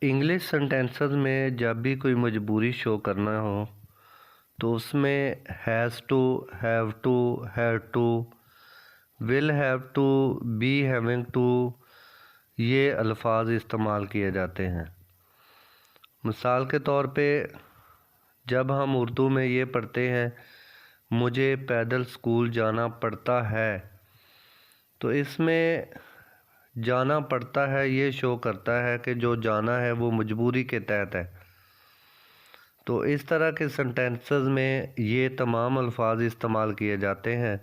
English sentences में जब भी कोई मजबूरी शो करना हो तो उसमें has to, have to, had to, will have to, be having to, ये अल्फाज इस्तेमाल किए जाते हैं। मिसाल के तौर पे जब हम उर्दू में ये पढ़ते हैं मुझे पैदल स्कूल जाना पड़ता है, तो इसमें जाना पड़ता है ये शो करता है कि जो जाना है वो मजबूरी के तहत है। तो इस तरह के सेंटेंसेस में ये तमाम अल्फाज इस्तेमाल किए जाते हैं।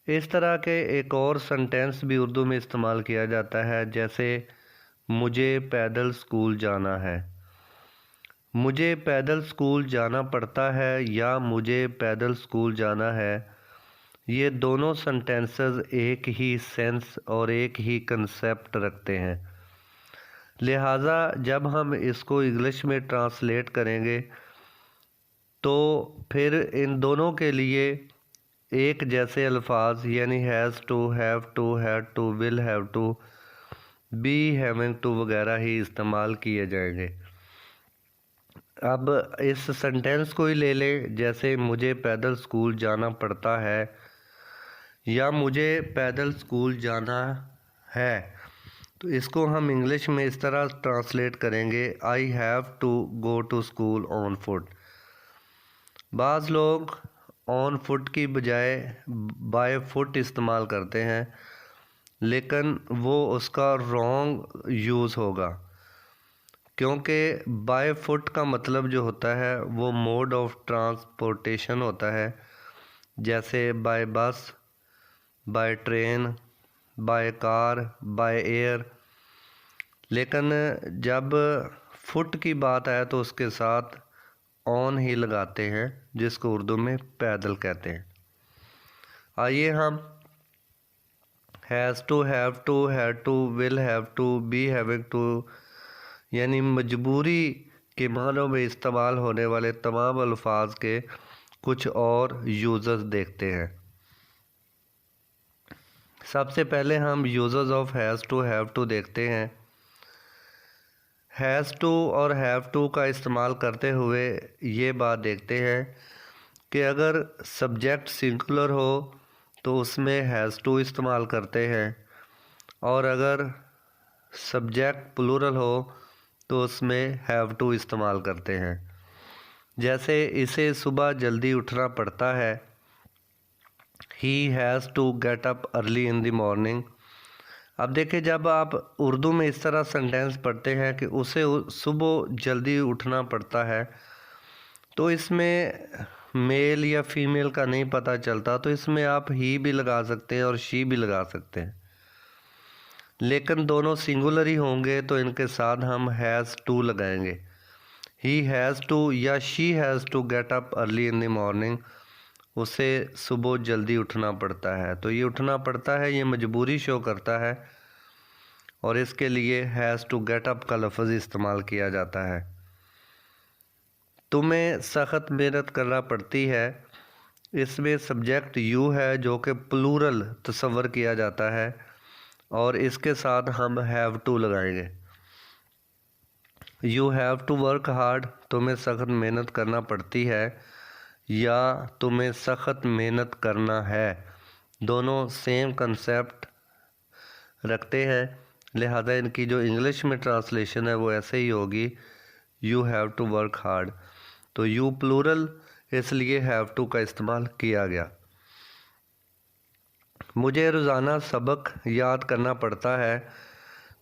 इस तरह के एक और सेंटेंस भी उर्दू में इस्तेमाल किया जाता है, जैसे मुझे पैदल स्कूल जाना है। मुझे पैदल स्कूल जाना पड़ता है या मुझे पैदल स्कूल जाना है, ये दोनों सेंटेंसेस एक ही सेंस और एक ही कंसेप्ट रखते हैं। लिहाजा जब हम इसको इंग्लिश में ट्रांसलेट करेंगे तो फिर इन दोनों के लिए एक जैसे अल्फाज यानी has to, have to, had to, will have to, be having to वगैरह ही इस्तेमाल किए जाएंगे। अब इस सेंटेंस को ही ले लें, जैसे मुझे पैदल स्कूल जाना पड़ता है या मुझे पैदल स्कूल जाना है, तो इसको हम इंग्लिश में इस तरह ट्रांसलेट करेंगे, I have to go to school on foot. बाज़ लोग ऑन फुट की बजाय बाय फुट इस्तेमाल करते हैं, लेकिन वो उसका रॉन्ग यूज़ होगा, क्योंकि बाय फुट का मतलब जो होता है वो मोड ऑफ ट्रांसपोर्टेशन होता है, जैसे बाय बस, by train, by car, by air. लेकिन जब फुट की बात आए तो उसके साथ ऑन ही लगाते हैं, जिसको उर्दू में पैदल कहते हैं। आइए हम has to, have to, had to, will have to, be having to यानी मजबूरी के मानों में इस्तेमाल होने वाले तमाम अल्फाज के कुछ और यूज़र्स देखते हैं। सबसे पहले हम users of has to, have to देखते हैं। हैज़ टू और हैव टू का इस्तेमाल करते हुए ये बात देखते हैं कि अगर सब्जेक्ट सिंगुलर हो तो उसमें हैज़ टू इस्तेमाल करते हैं, और अगर सब्जेक्ट प्लूरल हो तो उसमें हैव टू इस्तेमाल करते हैं। जैसे इसे सुबह जल्दी उठना पड़ता है, he has to get up early in the morning. अब देखिए, जब आप उर्दू में इस तरह सेंटेंस पढ़ते हैं कि उसे सुबह जल्दी उठना पड़ता है, तो इसमें मेल या फीमेल का नहीं पता चलता, तो इसमें आप ही भी लगा सकते हैं और शी भी लगा सकते हैं। लेकिन दोनों सिंगुलर ही होंगे तो इनके साथ हम हैज़ टू लगाएंगे। ही हैज़ टू या she has to get up early in the morning, उसे सुबह जल्दी उठना पड़ता है। तो ये उठना पड़ता है, ये मजबूरी शो करता है, और इसके लिए हैज़ टू गेट अप का लफ्ज़ इस्तेमाल किया जाता है। तुम्हें सख्त मेहनत करना पड़ती है, इसमें सब्जेक्ट यू है जो कि प्लूरल तस्वर किया जाता है, और इसके साथ हम हैव टू लगाएंगे। You have to work hard, तुम्हें सख्त मेहनत करना पड़ती है या तुम्हें सख्त मेहनत करना है, दोनों सेम कंसेप्ट रखते हैं। लिहाजा इनकी जो इंग्लिश में ट्रांसलेशन है वो ऐसे ही होगी, you have to work hard. तो यू प्लूरल, इसलिए हैव टू का इस्तेमाल किया गया। मुझे रोज़ाना सबक याद करना पड़ता है,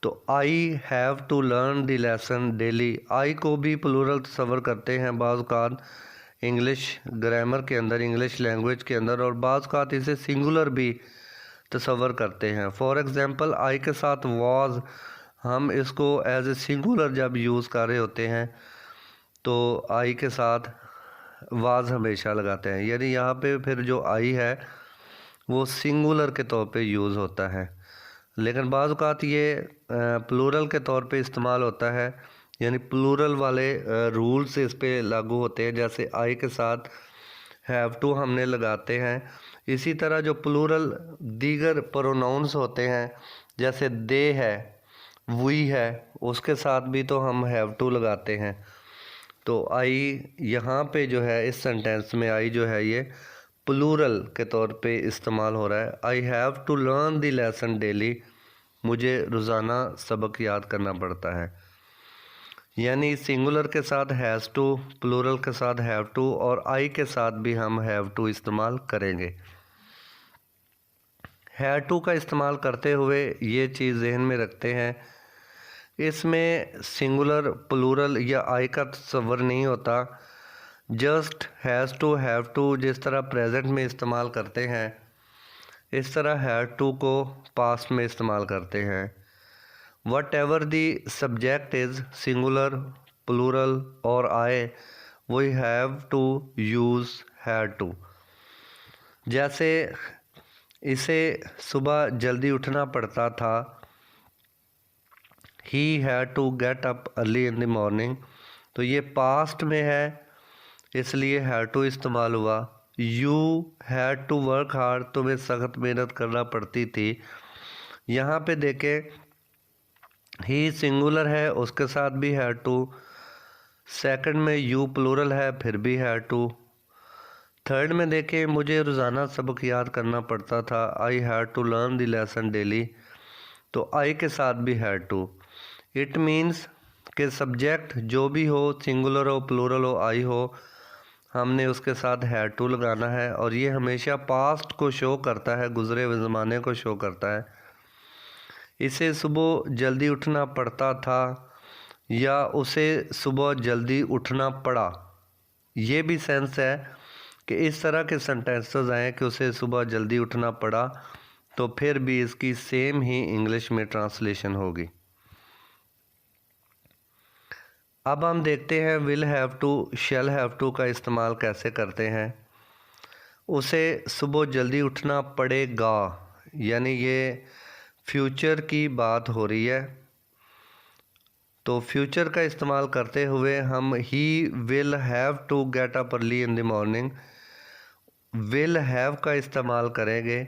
तो I have to learn the lesson daily. I को भी प्लूरल तस्वर करते हैं बाज़ औक़ात इंग्लिश ग्रामर के अंदर, इंग्लिश लैंग्वेज के अंदर, और बाज़ औक़ात इसे सिंगुलर भी तस्वर करते हैं। फॉर एग्ज़ाम्पल, आई के साथ वाज, हम इसको एज ए सिंगुलर जब यूज़ कर रहे होते हैं तो आई के साथ वाज हमेशा लगाते हैं, यानी यहाँ पे फिर जो आई है वो सिंगुलर के तौर पे यूज़ होता है। लेकिन बाज़ औक़ात ये प्लूरल के तौर पे इस्तेमाल होता है, यानी प्लूरल वाले रूल्स इस पे लागू होते हैं। जैसे आई के साथ हैव टू हमने लगाते हैं, इसी तरह जो प्लूरल दीगर प्रोनाउंस होते हैं, जैसे दे है, वी है उसके साथ भी तो हम हैव टू लगाते हैं। तो आई यहाँ पे जो है इस सेंटेंस में आई जो है ये प्लूरल के तौर पे इस्तेमाल हो रहा है। I have to learn the lesson daily, मुझे रोज़ाना सबक याद करना पड़ता है। यानी सिंगुलर के साथ हैज़ टू, प्लूरल के साथ हैव टू और आई के साथ भी हम हैव टू इस्तेमाल करेंगे। हैव टू का इस्तेमाल करते हुए ये चीज़ जहन में रखते हैं, इसमें सिंगुलर, प्लूरल या आई का तस्वर नहीं होता। Just has to, have to जिस तरह प्रेजेंट में इस्तेमाल करते हैं इस तरह हैव टू को पास्ट में इस्तेमाल करते हैं। Whatever the subject is singular, plural और I, we have to use have to. जैसे इसे सुबह जल्दी उठना पड़ता था, he had to get up early in the morning, तो ये पास्ट में है इसलिए हैड टू इस्तेमाल हुआ। You had to work hard, तुम्हें सख्त मेहनत करना पड़ती थी। यहाँ पे देखें ही सिंगुलर है उसके साथ भी हैड टू, सेकंड में यू प्लूरल है फिर भी हैड टू, थर्ड में देखें मुझे रोज़ाना सबक याद करना पड़ता था, I had to learn the lesson daily, तो आई के साथ भी हैड टू। इट मीन्स कि सब्जेक्ट जो भी हो, सिंगुलर हो, प्लूरल हो, आई हो, हमने उसके साथ हैड टू लगाना है और ये हमेशा पास्ट को शो करता है, गुज़रे हुए ज़माने को शो करता है। इसे सुबह जल्दी उठना पड़ता था या उसे सुबह जल्दी उठना पड़ा, ये भी सेंस है कि इस तरह के सेंटेंसेस आए कि उसे सुबह जल्दी उठना पड़ा, तो फिर भी इसकी सेम ही इंग्लिश में ट्रांसलेशन होगी। अब हम देखते हैं will have to, shall have to का इस्तेमाल कैसे करते हैं। उसे सुबह जल्दी उठना पड़ेगा, यानी ये फ्यूचर की बात हो रही है, तो फ्यूचर का इस्तेमाल करते हुए हम he will have to get up early in the morning, will have का इस्तेमाल करेंगे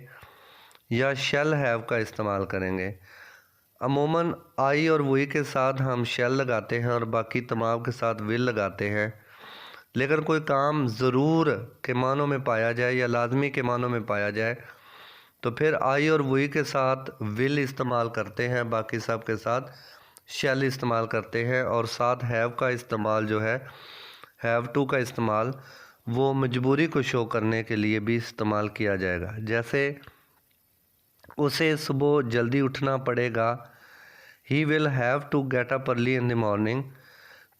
या शैल हैव का इस्तेमाल करेंगे। अमूमन आई और वी के साथ हम शैल लगाते हैं और बाकी तमाम के साथ विल लगाते हैं, लेकिन कोई काम ज़रूर के मानों में पाया जाए या लाजमी के मानों में पाया जाए तो फिर आई और वी के साथ विल इस्तेमाल करते हैं, बाकी सब के साथ शैल इस्तेमाल करते हैं और साथ हैव का इस्तेमाल जो है, हैव टू का इस्तेमाल वो मजबूरी को शो करने के लिए भी इस्तेमाल किया जाएगा। जैसे उसे सुबह जल्दी उठना पड़ेगा, he will have to get up early in the morning,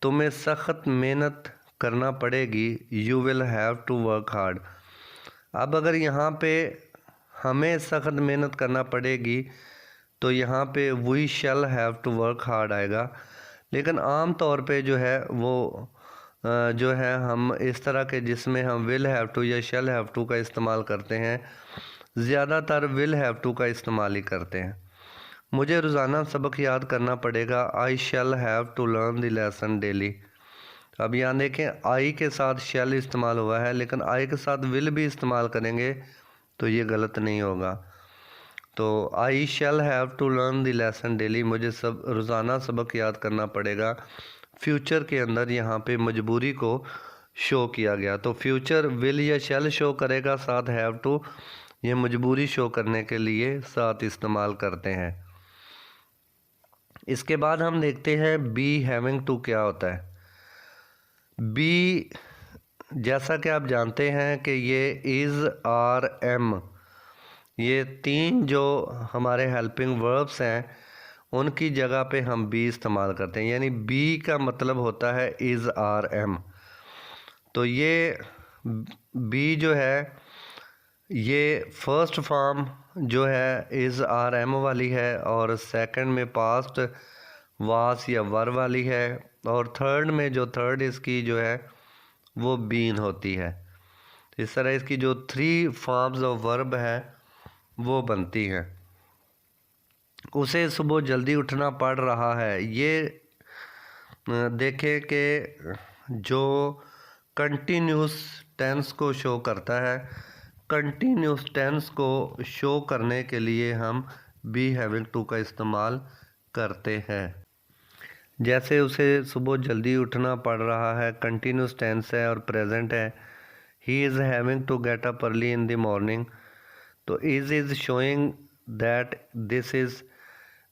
तुम्हें सख्त मेहनत करना पड़ेगी, you will have to work hard. अब अगर यहाँ पे हमें सख्त मेहनत करना पड़ेगी तो यहाँ पे we shall have to work hard आएगा, लेकिन आम तौर पे जो है वो जो है हम इस तरह के जिसमें हम विल हैव टू या शैल हैव टू का इस्तेमाल करते हैं, ज़्यादातर विल हैव टू का इस्तेमाल ही करते हैं। मुझे रोज़ाना सबक याद करना पड़ेगा, I shall have to learn the lesson daily. अब यहाँ देखें आई के साथ शैल इस्तेमाल हुआ है, लेकिन आई के साथ विल भी इस्तेमाल करेंगे तो ये गलत नहीं होगा। तो I shall have to learn the lesson daily, मुझे सब रोज़ाना सबक याद करना पड़ेगा। फ्यूचर के अंदर यहाँ पे मजबूरी को शो किया गया, तो फ्यूचर विल या शैल शो करेगा, साथ हैव टू ये मजबूरी शो करने के लिए साथ इस्तेमाल करते हैं। इसके बाद हम देखते हैं बी हैविंग टू क्या होता है। बी, जैसा कि आप जानते हैं कि ये इज़, आर, एम, ये तीन जो हमारे हेल्पिंग वर्ब्स हैं उनकी जगह पे हम बी इस्तेमाल करते हैं, यानी बी का मतलब होता है इज़, आर, एम। तो ये बी जो है ये फर्स्ट फॉर्म जो है इज़, आर, एम वाली है और सेकंड में पास्ट वास या वर वाली है और थर्ड में जो थर्ड इसकी जो है वो बीन होती है। इस तरह इसकी जो थ्री फॉर्म्स ऑफ वर्ब है वो बनती हैं। उसे सुबह जल्दी उठना पड़ रहा है, ये देखें कि जो कंटिन्यूस टेंस को शो करता है, कंटिन्यूस टेंस को शो करने के लिए हम बी हैविंग टू का इस्तेमाल करते हैं। जैसे उसे सुबह जल्दी उठना पड़ रहा है, कंटिन्यूस टेंस है और प्रेजेंट है। He is having to get up early in the morning, तो is showing that this is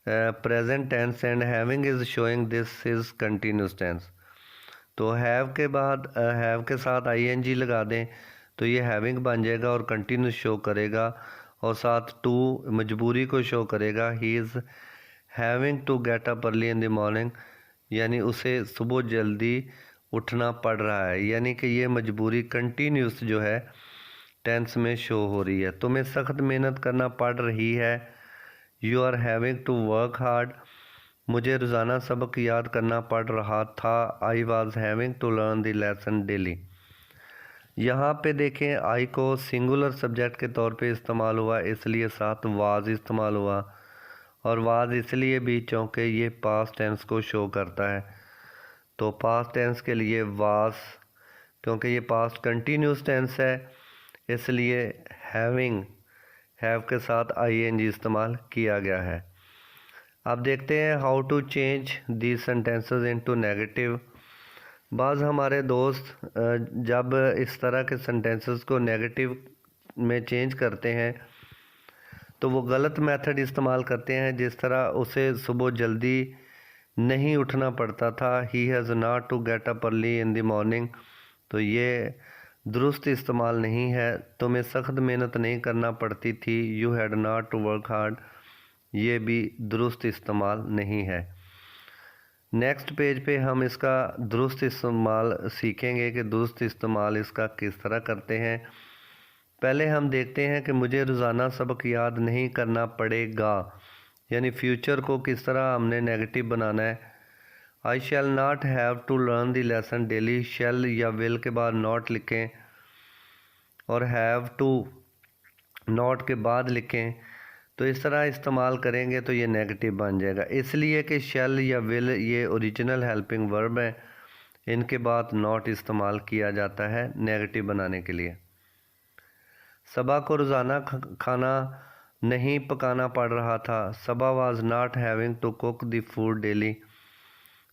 present tense and having is showing this is continuous tense. तो हैव के बाद हैव के साथ आईएनजी लगा दें तो ये हैविंग बन जाएगा और कंटिन्यूस शो करेगा, और साथ टू मजबूरी को शो करेगा। He is having to get up early in the morning, यानी उसे सुबह जल्दी उठना पड़ रहा है, यानी कि ये मजबूरी कंटिन्यूस जो है टेंस में शो हो रही है। तुम्हें सख्त मेहनत करना पड़ रही है। You are having to work hard, मुझे रोज़ाना सबक याद करना पड़ रहा था। I was having to learn the lesson daily. यहाँ पे देखें आई को सिंगुलर सब्जेक्ट के तौर पे इस्तेमाल हुआ, इसलिए साथ वाज इस्तेमाल हुआ, और वाज इसलिए भी क्योंकि ये पास्ट टेंस को शो करता है। तो पास्ट टेंस के लिए वाज, क्योंकि ये पास्ट कंटिन्यूस टेंस है इसलिए हैविंग हैव के साथ आईएनजी इस्तेमाल किया गया है। अब देखते हैं how to change the sentences into negative. बाज़ हमारे दोस्त जब इस तरह के सेंटेंसेस को नेगेटिव में चेंज करते हैं तो वो गलत मेथड इस्तेमाल करते हैं। जिस तरह उसे सुबह जल्दी नहीं उठना पड़ता था, he has not to get up early in the morning, तो ये दुरुस्त इस्तेमाल नहीं है। तुम्हें सख्त मेहनत नहीं करना पड़ती थी, you had not to work hard, ये भी दुरुस्त इस्तेमाल नहीं है। नेक्स्ट पेज पे हम इसका दुरुस्त इस्तेमाल सीखेंगे कि दुरुस्त इस्तेमाल इसका किस तरह करते हैं। पहले हम देखते हैं कि मुझे रोज़ाना सबक याद नहीं करना पड़ेगा, यानी फ्यूचर को किस तरह हमने नेगेटिव बनाना है। I shall not have to learn the lesson daily, shall या विल के बाद नॉट लिखें और हैव टू नॉट के बाद लिखें, तो इस तरह इस्तेमाल करेंगे तो ये नेगेटिव बन जाएगा। इसलिए कि शैल या विल ये ओरिजिनल हेल्पिंग वर्ब है, इनके बाद नॉट इस्तेमाल किया जाता है नेगेटिव बनाने के लिए। सबा को रोज़ाना खाना नहीं पकाना पड़ रहा था, Saba was not having to cook the food daily.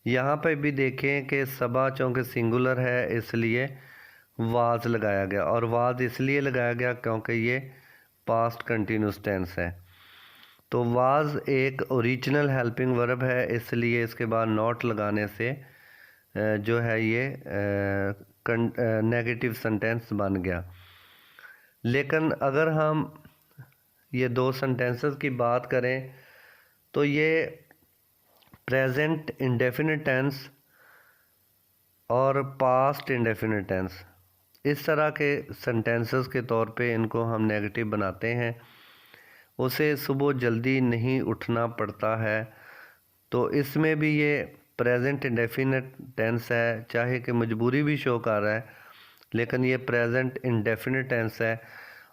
यहाँ पे भी देखें कि सबा चूँकि सिंगुलर है इसलिए वाज लगाया गया, और वाज इसलिए लगाया गया क्योंकि ये पास्ट कंटिन्यूस टेंस है। तो वाज एक ओरिजिनल हेल्पिंग वर्ब है, इसलिए इसके बाद नॉट लगाने से जो है ये नेगेटिव सेंटेंस बन गया। लेकिन अगर हम ये दो सेंटेंसेस की बात करें तो ये प्रेजेंट इंडेफिनिट टेंस और पास्ट इंडेफिनिट टेंस, इस तरह के सेंटेंसेस के तौर पे इनको हम नेगेटिव बनाते हैं। उसे सुबह जल्दी नहीं उठना पड़ता है, तो इसमें भी ये प्रेजेंट इंडेफिनिट टेंस है, चाहे कि मजबूरी भी शो कर रहा है लेकिन ये प्रेजेंट इंडेफिनिट टेंस है।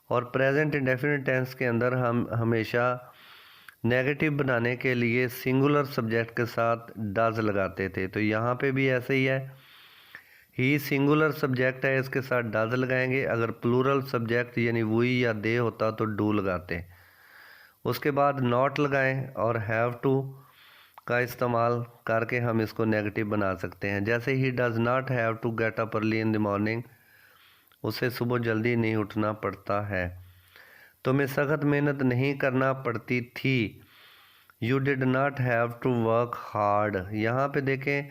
और प्रेजेंट इंडेफिनिट टेंस के अंदर हम हमेशा नेगेटिव बनाने के लिए सिंगुलर सब्जेक्ट के साथ डज लगाते थे, तो यहाँ पे भी ऐसे ही है। ही सिंगुलर सब्जेक्ट है, इसके साथ डज लगाएंगे। अगर प्लूरल सब्जेक्ट यानी वी या दे होता तो डू लगाते। उसके बाद नॉट लगाएं और हैव टू का इस्तेमाल करके हम इसको नेगेटिव बना सकते हैं। जैसे he does not have to get up early in the morning, उसे सुबह जल्दी नहीं उठना पड़ता है। तुम्हें सख्त मेहनत नहीं करना पड़ती थी, you did not have to work hard. यहाँ पे देखें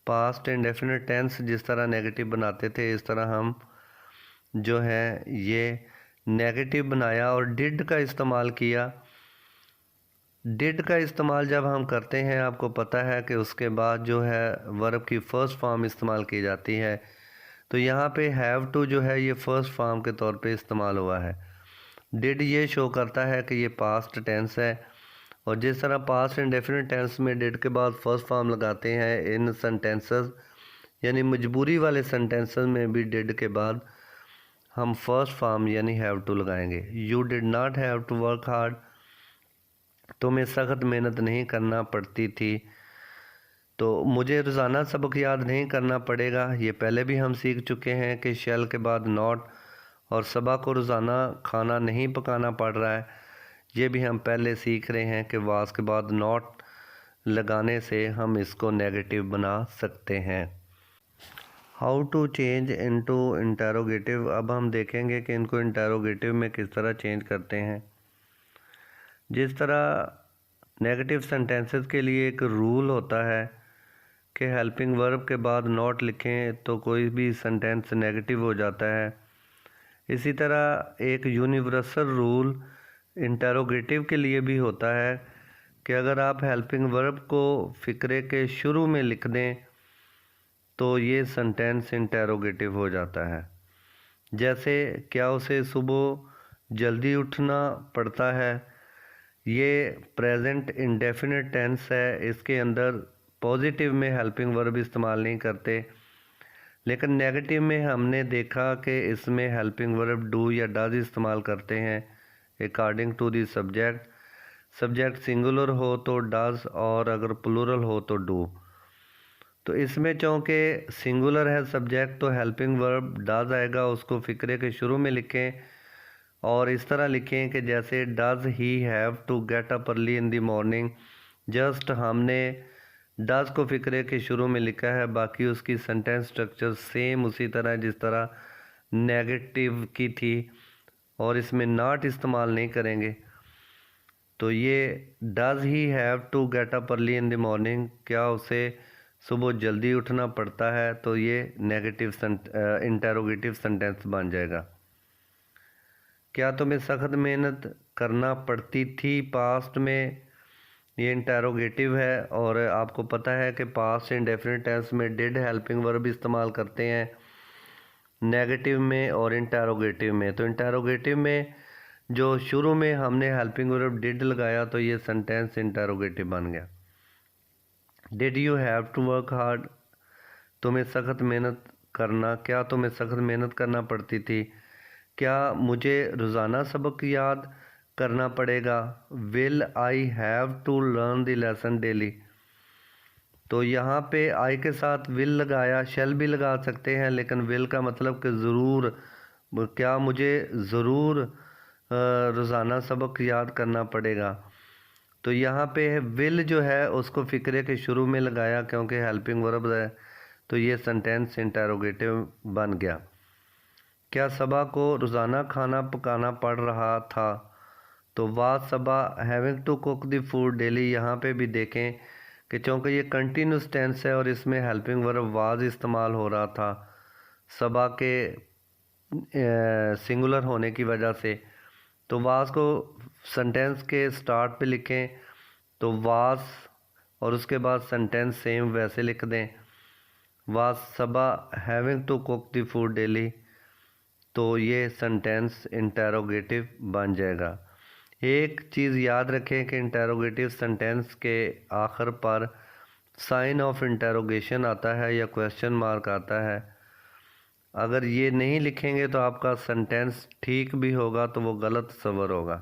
पास्ट इंडेफिनिट टेंस जिस तरह नेगेटिव बनाते थे इस तरह हम जो है ये नेगेटिव बनाया और डिड का इस्तेमाल किया। डिड का इस्तेमाल जब हम करते हैं आपको पता है कि उसके बाद जो है वर्ब की फ़र्स्ट फॉर्म इस्तेमाल की जाती है, तो यहाँ पे हैव टू जो है ये फ़र्स्ट फॉर्म के तौर पे इस्तेमाल हुआ है। डिड ये शो करता है कि ये पास्ट टेंस है, और जिस तरह पास्ट इंडेफिनिट टेंस में डिड के बाद फर्स्ट फॉर्म लगाते हैं इन सेंटेंसेस यानी मजबूरी वाले सेंटेंसेस में भी डिड के बाद हम फर्स्ट फॉर्म यानी हैव टू लगाएंगे। You did not have to work hard, तुम्हें सख्त मेहनत नहीं करना पड़ती थी। तो मुझे रोज़ाना सबक याद नहीं करना पड़ेगा, ये पहले भी हम सीख चुके हैं कि शैल के बाद नॉट, और सबा को रोज़ाना खाना नहीं पकाना पड़ रहा है, ये भी हम पहले सीख रहे हैं कि वास के बाद नॉट लगाने से हम इसको नेगेटिव बना सकते हैं। How to change into interrogative. अब हम देखेंगे कि इनको इंटेरोगेटिव में किस तरह चेंज करते हैं। जिस तरह नेगेटिव सेंटेंसेस के लिए एक रूल होता है कि हेल्पिंग वर्ब के बाद नॉट लिखें तो कोई भी सेंटेंस नेगेटिव हो जाता है, इसी तरह एक यूनिवर्सल रूल इंटेरोगेटिव के लिए भी होता है कि अगर आप हेल्पिंग वर्ब को फ़िक्रे के शुरू में लिख दें तो ये सेंटेंस इंटेरोगेटिव हो जाता है। जैसे क्या उसे सुबह जल्दी उठना पड़ता है, ये प्रेजेंट इंडेफिनिट टेंस है, इसके अंदर पॉजिटिव में हेल्पिंग वर्ब इस्तेमाल नहीं करते, लेकिन नेगेटिव में हमने देखा कि इसमें हेल्पिंग वर्ब डू या डज इस्तेमाल करते हैं according to the subject. Subject singular हो तो डज और अगर प्लूरल हो तो डू। तो इसमें चूँकि सिंगुलर है सब्जेक्ट तो हेल्पिंग वर्ब डज आएगा, उसको फ़िक्रे के शुरू में लिखें और इस तरह लिखें कि जैसे does he have to get up early in the morning. Just हमने डज को फ़िक्रे के शुरू में लिखा है, बाकी उसकी सेंटेंस स्ट्रक्चर सेम उसी तरह जिस तरह नेगेटिव की थी और इसमें नॉट इस्तेमाल नहीं करेंगे। तो ये does he have to get up early in the morning, क्या उसे सुबह जल्दी उठना पड़ता है, तो ये नेगेटिव इंटेरोगेटिव सेंटेंस बन जाएगा। क्या तुम्हें सख्त मेहनत करना पड़ती थी, पास्ट में ये इंटेरोगेटिव है और आपको पता है कि पास्ट इंडेफिनिट टेंस में डिड हेल्पिंग वर्ब इस्तेमाल करते हैं नेगेटिव में और इंटेरोगेटिव में। तो इंटेरोगेटिव में जो शुरू में हमने हेल्पिंग वर्ब डिड लगाया तो ये सेंटेंस इंटेरोगेटिव बन गया। Did you have to work hard, तुम्हें सख्त मेहनत करना, क्या तुम्हें सख्त मेहनत करना पड़ती थी, क्या मुझे रोज़ाना सबक याद करना पड़ेगा, will I have to learn the lesson daily. तो यहाँ पे आई के साथ विल लगाया, शेल भी लगा सकते हैं, लेकिन विल का मतलब कि ज़रूर, क्या मुझे ज़रूर रोज़ाना सबक याद करना पड़ेगा। तो यहाँ पे विल जो है उसको फ़िक्रे के शुरू में लगाया क्योंकि हेल्पिंग वर्ब है, तो ये सेंटेंस इंटेरोगेटिव बन गया। क्या सबा को रोज़ाना खाना पकाना पड़ रहा था, तो was Saba having to cook the food daily. यहाँ पे भी देखें कि चूँकि ये कंटिन्यूस टेंस है और इसमें हेल्पिंग वर्ब वाज इस्तेमाल हो रहा था सबा के सिंगुलर होने की वजह से, तो वाज को सेंटेंस के स्टार्ट पे लिखें तो वाज और उसके बाद सेंटेंस सेम वैसे लिख दें, was Saba having to cook the food daily, तो ये सेंटेंस इंटेरोगेटिव बन जाएगा। एक चीज़ याद रखें कि इंटेरोगेटिव सेंटेंस के आखिर पर साइन ऑफ इंटेरोगेशन आता है या क्वेश्चन मार्क आता है। अगर ये नहीं लिखेंगे तो आपका सेंटेंस ठीक भी होगा तो वो गलत सवर होगा।